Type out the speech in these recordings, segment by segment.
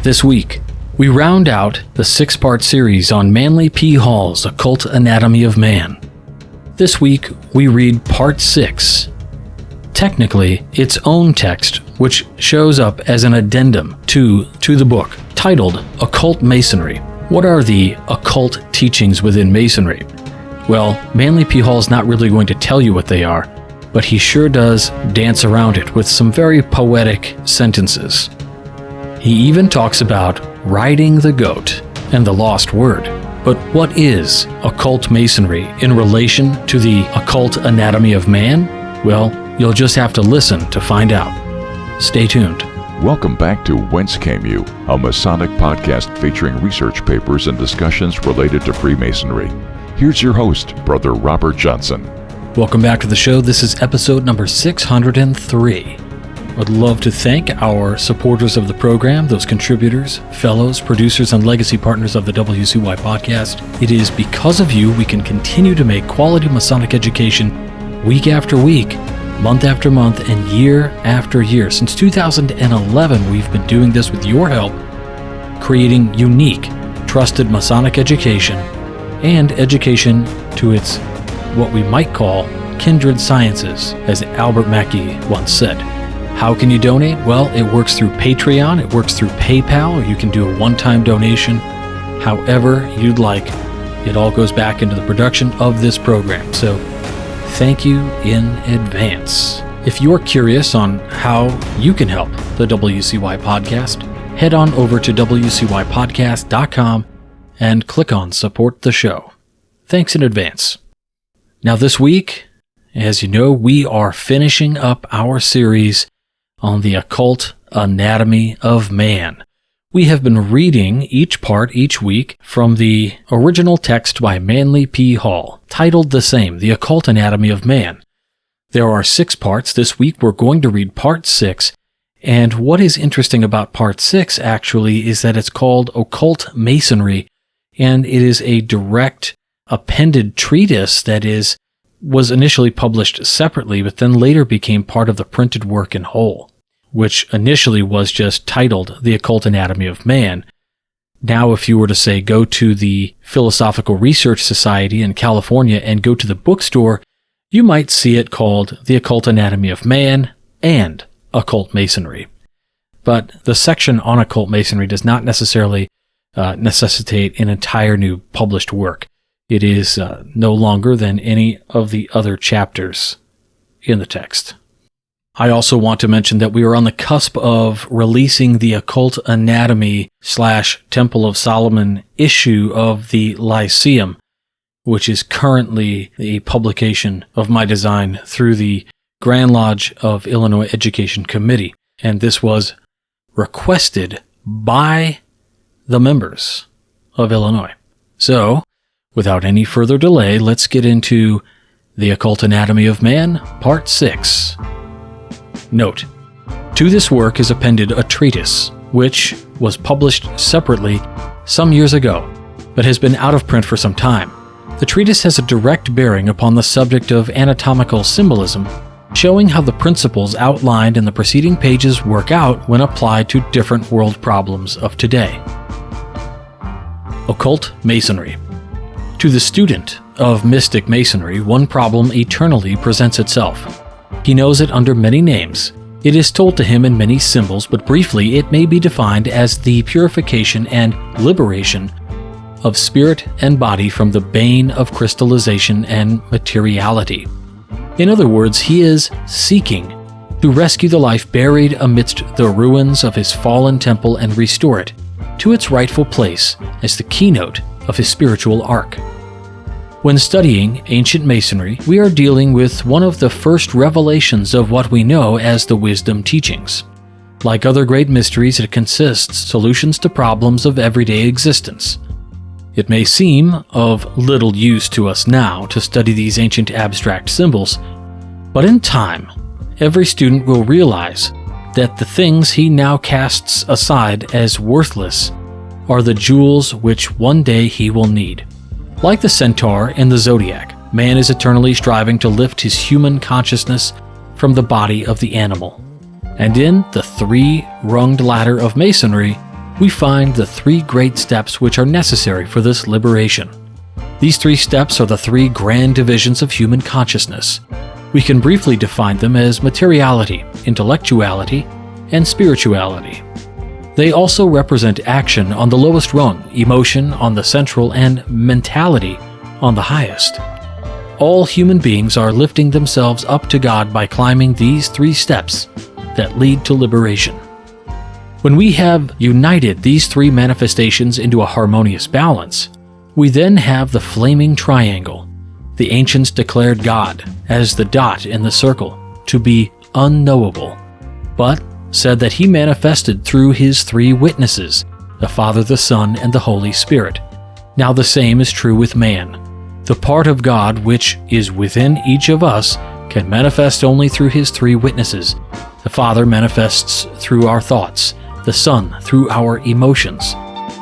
This week, we round out the 6-part series on Manly P. Hall's Occult Anatomy of Man. This week, we read Part 6. Technically, its own text, which shows up as an addendum to the book, titled Occult Masonry. What are the occult teachings within Masonry? Well, Manly P. Hall's not really going to tell you what they are, but he sure does dance around it with some very poetic sentences. He even talks about riding the goat and the lost word. But what is occult masonry in relation to the occult anatomy of man? Well, you'll just have to listen to find out. Stay tuned. Welcome back to Whence Came You, a Masonic podcast featuring research papers and discussions related to Freemasonry. Here's your host, Brother Robert Johnson. Welcome back to the show. This is episode number 603. I'd love to thank our supporters of the program, those contributors, fellows, producers, and legacy partners of the WCY podcast. It is because of you we can continue to make quality Masonic education week after week, month after month, and year after year. Since 2011, we've been doing this with your help, creating unique, trusted Masonic education and education to its, what we might call, kindred sciences, as Albert Mackey once said. How can you donate? Well, it works through Patreon, it works through PayPal, or you can do a one-time donation. However you'd like, it all goes back into the production of this program. So thank you in advance. If you're curious on how you can help the WCY podcast, head on over to WCYpodcast.com and click on Support the Show. Thanks in advance. Now this week, as you know, we are finishing up our series on the Occult Anatomy of Man. We have been reading each part each week from the original text by Manly P. Hall, titled the same, The Occult Anatomy of Man. There are 6 parts. This week we're going to read Part 6, and what is interesting about Part 6 actually is that it's called Occult Masonry, and it is a direct appended treatise that was initially published separately, but then later became part of the printed work in whole, which initially was just titled The Occult Anatomy of Man. Now, if you were to say go to the Philosophical Research Society in California and go to the bookstore, you might see it called The Occult Anatomy of Man and Occult Masonry. But the section on Occult Masonry does not necessarily necessitate an entire new published work. It is no longer than any of the other chapters in the text. I also want to mention that we are on the cusp of releasing the Occult Anatomy / Temple of Solomon issue of the Lyceum, which is currently a publication of my design through the Grand Lodge of Illinois Education Committee. And this was requested by the members of Illinois. So, without any further delay, let's get into The Occult Anatomy of Man, Part 6. Note: to this work is appended a treatise, which was published separately some years ago, but has been out of print for some time. The treatise has a direct bearing upon the subject of anatomical symbolism, showing how the principles outlined in the preceding pages work out when applied to different world problems of today. Occult Masonry. To the student of mystic masonry, one problem eternally presents itself. He knows it under many names. It is told to him in many symbols, but briefly it may be defined as the purification and liberation of spirit and body from the bane of crystallization and materiality. In other words, he is seeking to rescue the life buried amidst the ruins of his fallen temple and restore it to its rightful place as the keynote of his spiritual arc. When studying ancient masonry, we are dealing with one of the first revelations of what we know as the wisdom teachings. Like other great mysteries, it consists solutions to problems of everyday existence. It may seem of little use to us now to study these ancient abstract symbols, but in time, every student will realize that the things he now casts aside as worthless are the jewels which one day he will need. Like the centaur in the zodiac, man is eternally striving to lift his human consciousness from the body of the animal. And in the 3-runged ladder of masonry, we find the 3 great steps which are necessary for this liberation. These 3 steps are the 3 grand divisions of human consciousness. We can briefly define them as materiality, intellectuality, and spirituality. They also represent action on the lowest rung, emotion on the central, and mentality on the highest. All human beings are lifting themselves up to God by climbing these 3 steps that lead to liberation. When we have united these 3 manifestations into a harmonious balance, we then have the flaming triangle. The ancients declared God, as the dot in the circle, to be unknowable, but said that he manifested through his 3 witnesses, the Father, the Son, and the Holy Spirit. Now the same is true with man. The part of God which is within each of us can manifest only through his 3 witnesses. The Father manifests through our thoughts, the Son through our emotions,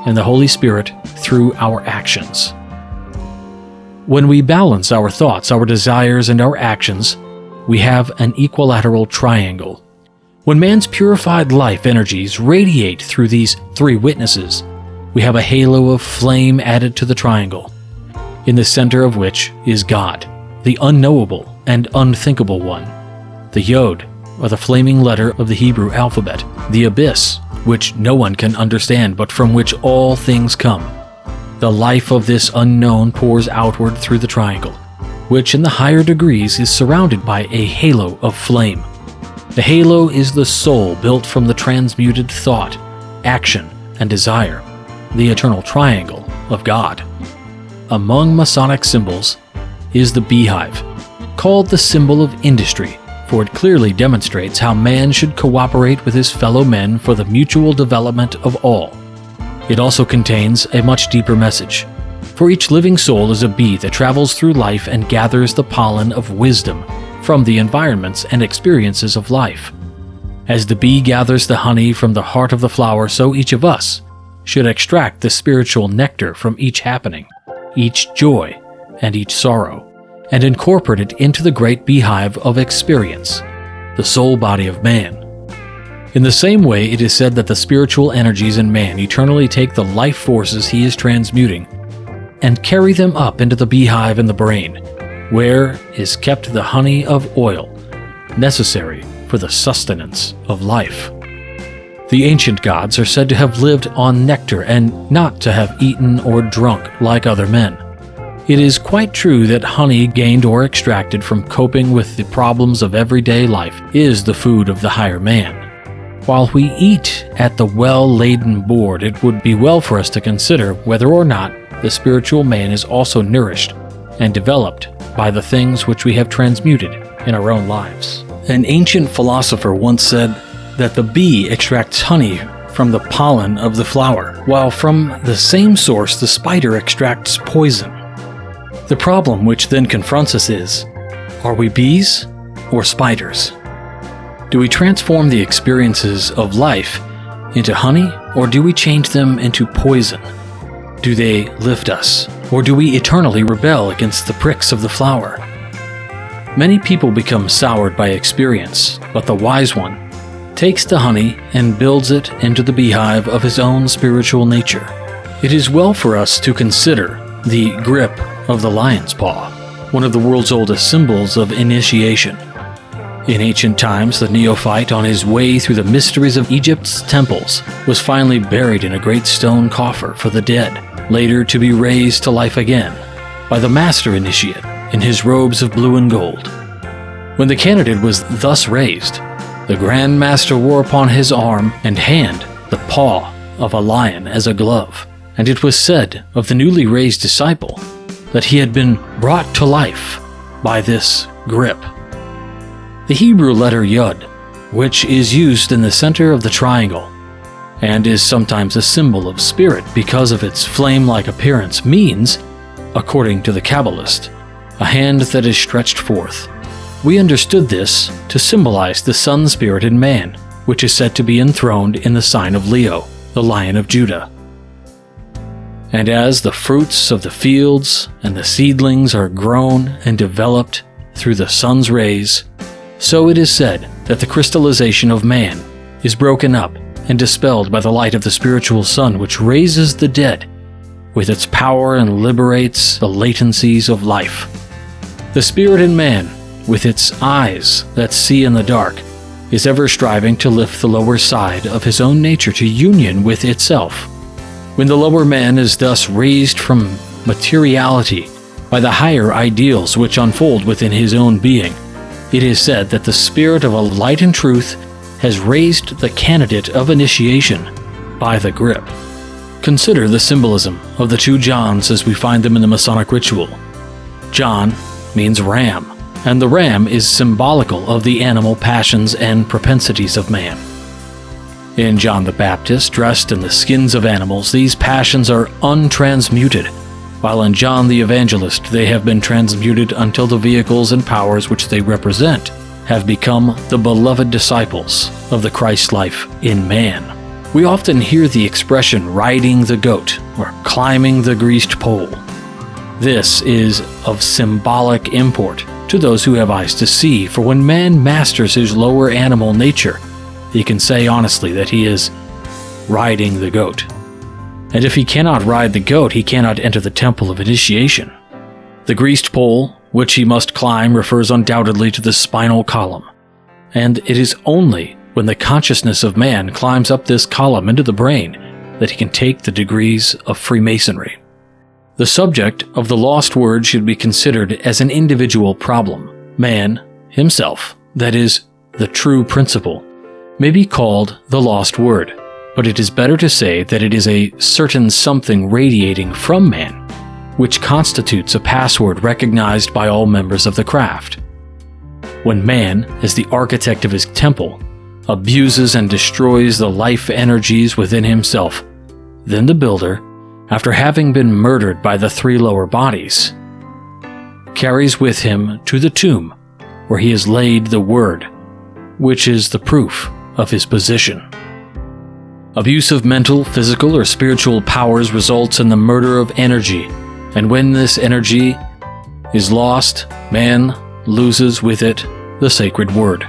and the Holy Spirit through our actions. When we balance our thoughts, our desires, and our actions, we have an equilateral triangle. When man's purified life energies radiate through these 3 witnesses, we have a halo of flame added to the triangle, in the center of which is God, the unknowable and unthinkable one, the Yod, or the flaming letter of the Hebrew alphabet, the abyss, which no one can understand but from which all things come. The life of this unknown pours outward through the triangle, which in the higher degrees is surrounded by a halo of flame. The halo is the soul built from the transmuted thought, action, and desire, the eternal triangle of God. Among Masonic symbols is the beehive, called the symbol of industry, for it clearly demonstrates how man should cooperate with his fellow men for the mutual development of all. It also contains a much deeper message, for each living soul is a bee that travels through life and gathers the pollen of wisdom from the environments and experiences of life. As the bee gathers the honey from the heart of the flower, so each of us should extract the spiritual nectar from each happening, each joy, and each sorrow, and incorporate it into the great beehive of experience, the soul body of man. In the same way, it is said that the spiritual energies in man eternally take the life forces he is transmuting and carry them up into the beehive in the brain, where is kept the honey of oil, necessary for the sustenance of life. The ancient gods are said to have lived on nectar and not to have eaten or drunk like other men. It is quite true that honey gained or extracted from coping with the problems of everyday life is the food of the higher man. While we eat at the well-laden board, it would be well for us to consider whether or not the spiritual man is also nourished and developed by the things which we have transmuted in our own lives. An ancient philosopher once said that the bee extracts honey from the pollen of the flower, while from the same source the spider extracts poison. The problem which then confronts us is, are we bees or spiders? Do we transform the experiences of life into honey, or do we change them into poison? Do they lift us, or do we eternally rebel against the pricks of the flower? Many people become soured by experience, but the wise one takes the honey and builds it into the beehive of his own spiritual nature. It is well for us to consider the grip of the lion's paw, one of the world's oldest symbols of initiation. In ancient times, the neophyte, on his way through the mysteries of Egypt's temples, was finally buried in a great stone coffer for the dead, later to be raised to life again by the master initiate in his robes of blue and gold. When the candidate was thus raised, the Grand Master wore upon his arm and hand the paw of a lion as a glove, and it was said of the newly raised disciple that he had been brought to life by this grip. The Hebrew letter Yod, which is used in the center of the triangle, and is sometimes a symbol of spirit because of its flame-like appearance, means, according to the Kabbalist, a hand that is stretched forth. We understood this to symbolize the sun spirit in man, which is said to be enthroned in the sign of Leo, the Lion of Judah. And as the fruits of the fields and the seedlings are grown and developed through the sun's rays, so it is said that the crystallization of man is broken up and dispelled by the light of the spiritual sun which raises the dead with its power and liberates the latencies of life. The spirit in man, with its eyes that see in the dark, is ever striving to lift the lower side of his own nature to union with itself. When the lower man is thus raised from materiality by the higher ideals which unfold within his own being, it is said that the spirit of a light and truth has raised the candidate of initiation by the grip. Consider the symbolism of the two Johns as we find them in the Masonic ritual. John means ram, and the ram is symbolical of the animal passions and propensities of man. In John the Baptist, dressed in the skins of animals, these passions are untransmuted, while in John the Evangelist they have been transmuted until the vehicles and powers which they represent have become the beloved disciples of the Christ life in man. We often hear the expression riding the goat or climbing the greased pole. This is of symbolic import to those who have eyes to see, for when man masters his lower animal nature, he can say honestly that he is riding the goat. And if he cannot ride the goat, he cannot enter the temple of initiation. The greased pole, which he must climb, refers undoubtedly to the spinal column, and it is only when the consciousness of man climbs up this column into the brain that he can take the degrees of Freemasonry. The subject of the lost word should be considered as an individual problem. Man, himself, that is, the true principle, may be called the lost word, but it is better to say that it is a certain something radiating from man, which constitutes a password recognized by all members of the craft. When man, as the architect of his temple, abuses and destroys the life energies within himself, then the builder, after having been murdered by the three lower bodies, carries with him to the tomb where he has laid the word, which is the proof of his position. Abuse of mental, physical, or spiritual powers results in the murder of energy, and when this energy is lost, man loses with it the sacred word.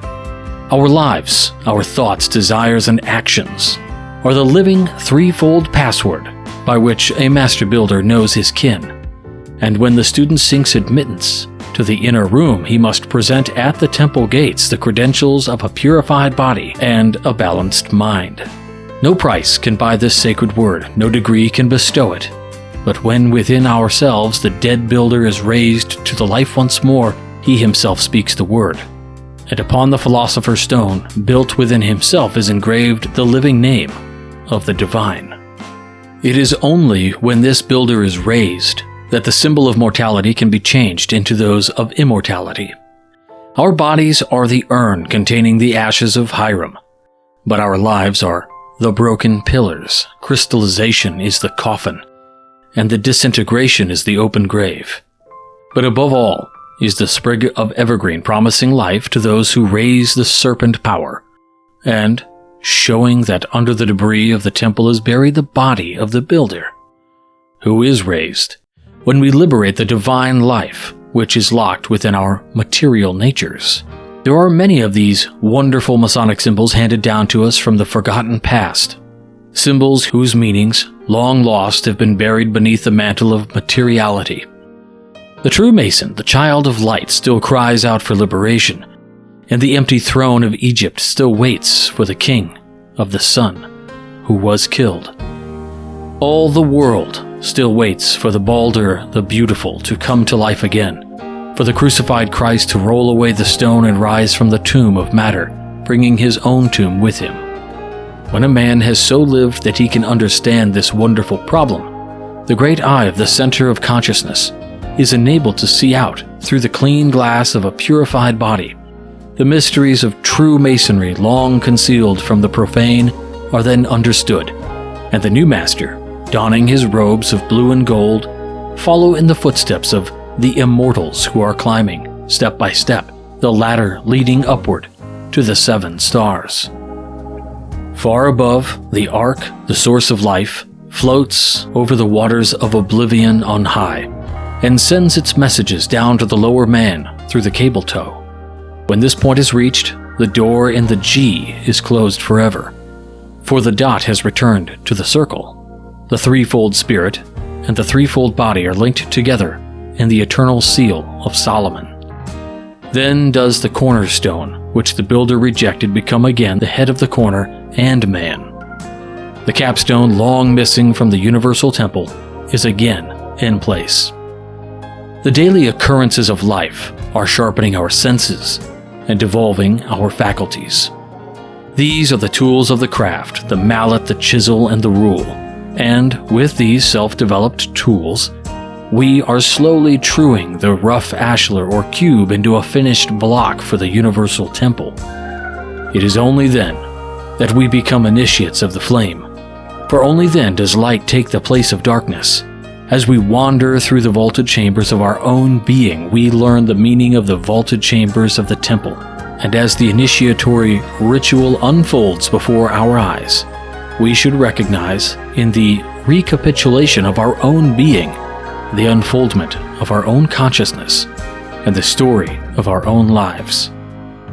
Our lives, our thoughts, desires, and actions are the living threefold password by which a master builder knows his kin, and when the student seeks admittance to the inner room, he must present at the temple gates the credentials of a purified body and a balanced mind. No price can buy this sacred word, no degree can bestow it. But when within ourselves the dead builder is raised to the life once more, he himself speaks the word. And upon the philosopher's stone, built within himself, is engraved the living name of the divine. It is only when this builder is raised that the symbol of mortality can be changed into those of immortality. Our bodies are the urn containing the ashes of Hiram, but our lives are the broken pillars, crystallization is the coffin, and the disintegration is the open grave. But above all is the sprig of evergreen promising life to those who raise the serpent power, and showing that under the debris of the temple is buried the body of the builder, who is raised when we liberate the divine life which is locked within our material natures. There are many of these wonderful Masonic symbols handed down to us from the forgotten past, symbols whose meanings, long lost, have been buried beneath the mantle of materiality. The true Mason, the child of light, still cries out for liberation, and the empty throne of Egypt still waits for the king of the sun, who was killed. All the world still waits for the Balder the Beautiful to come to life again, for the crucified Christ to roll away the stone and rise from the tomb of matter, bringing his own tomb with him. When a man has so lived that he can understand this wonderful problem, the great eye of the center of consciousness is enabled to see out through the clean glass of a purified body. The mysteries of true Masonry, long concealed from the profane, are then understood, and the new master, donning his robes of blue and gold, follow in the footsteps of the immortals who are climbing, step by step, the ladder leading upward to the 7 stars. Far above, the Ark, the source of life, floats over the waters of oblivion on high, and sends its messages down to the lower man through the cable tow. When this point is reached, the door in the G is closed forever, For the dot has returned to the circle. The threefold spirit and the threefold body are linked together in the eternal seal of Solomon. Then does the cornerstone, which the builder rejected, become again the head of the corner and man. The capstone, long missing from the universal temple, is again in place. The daily occurrences of life are sharpening our senses and evolving our faculties. These are the tools of the craft, the mallet, the chisel, and the rule. And with these self-developed tools, we are slowly truing the rough ashlar or cube into a finished block for the universal temple. It is only then that we become initiates of the flame, for only then does light take the place of darkness. As we wander through the vaulted chambers of our own being, we learn the meaning of the vaulted chambers of the temple, and as the initiatory ritual unfolds before our eyes, we should recognize in the recapitulation of our own being the unfoldment of our own consciousness and the story of our own lives.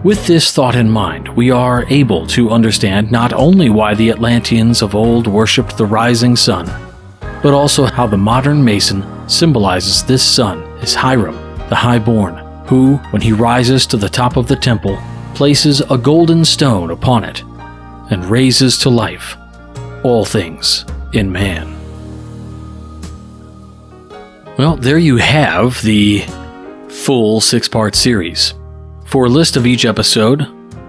With this thought in mind, we are able to understand not only why the Atlanteans of old worshipped the rising sun, but also how the modern Mason symbolizes this sun as Hiram, the highborn, who, when he rises to the top of the temple, places a golden stone upon it and raises to life all things in man. Well, there you have the full 6-part series. For a list of each episode,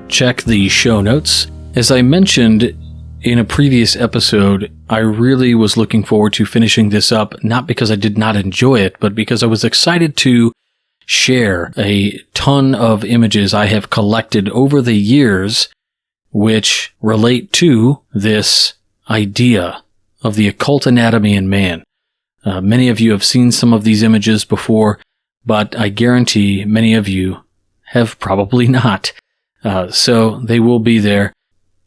check the show notes. As I mentioned in a previous episode, I really was looking forward to finishing this up, not because I did not enjoy it, but because I was excited to share a ton of images I have collected over the years which relate to this idea of the occult anatomy in man. Many of you have seen some of these images before, but I guarantee many of you have probably not. So they will be there.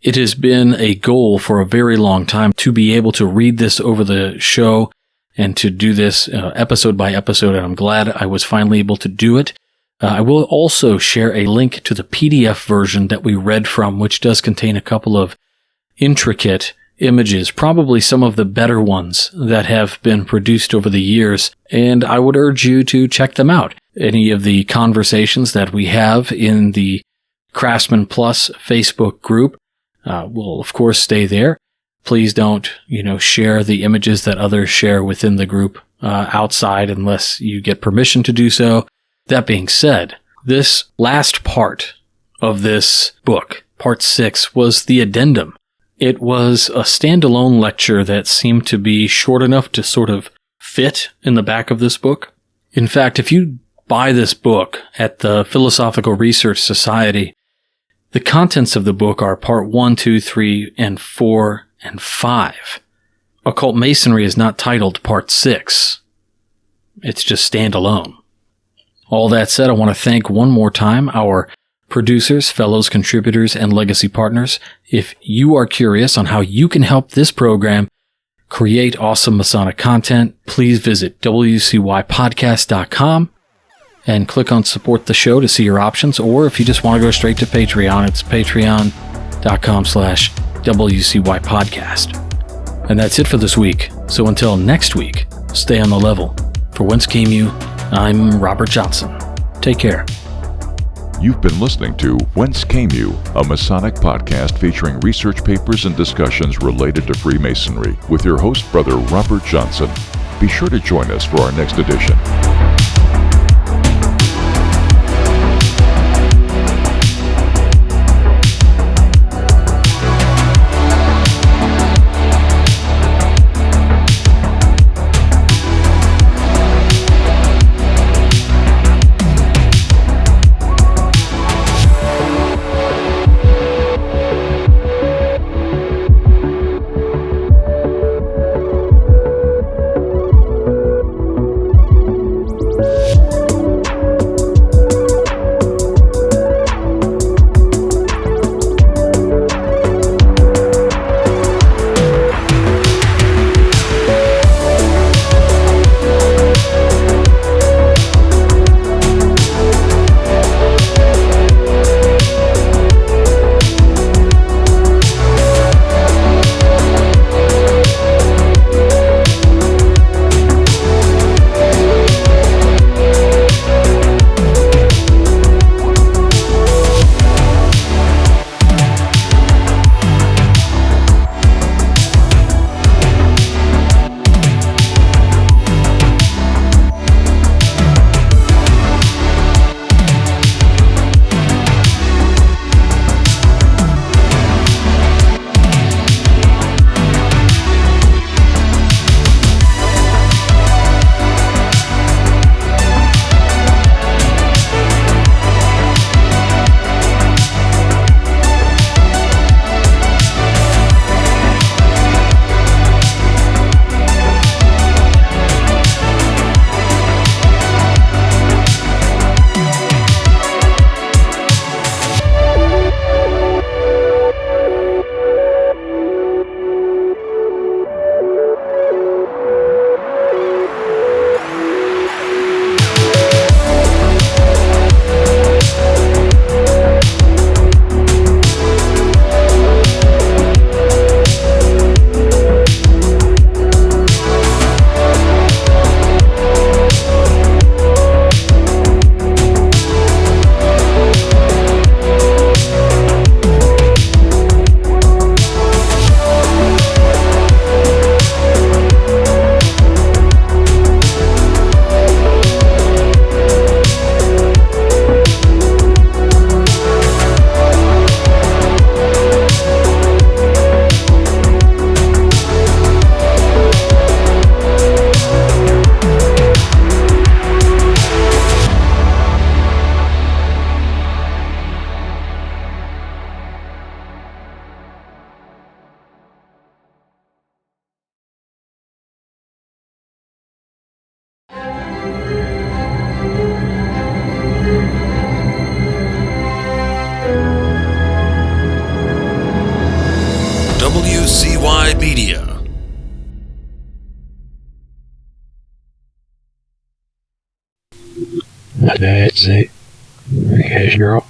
It has been a goal for a very long time to be able to read this over the show and to do this episode by episode, and I'm glad I was finally able to do it. I will also share a link to the PDF version that we read from, which does contain a couple of intricate images, probably some of the better ones that have been produced over the years, and I would urge you to check them out. Any of the conversations that we have in the Craftsman Plus Facebook group will, of course, stay there. Please don't, share the images that others share within the group outside unless you get permission to do so. That being said, this last part of this book, part 6, was the addendum. It was a standalone lecture that seemed to be short enough to sort of fit in the back of this book. In fact, if you buy this book at the Philosophical Research Society, the contents of the book are part 1, 2, 3, and 4, and 5. Occult Masonry is not titled part 6. It's just standalone. All that said, I want to thank one more time our producers, fellows, contributors, and legacy partners. If you are curious on how you can help this program create awesome Masonic content, please visit wcypodcast.com and click on support the show to see your options. Or if you just want to go straight to Patreon, it's patreon.com/WCYpodcast. And that's it for this week. So until next week, stay on the level. For Whence Came You, I'm Robert Johnson. Take care. You've been listening to Whence Came You, a Masonic podcast featuring research papers and discussions related to Freemasonry with your host, Brother Robert Johnson. Be sure to join us for our next edition. WCY Media. That's it. Yes, you're up.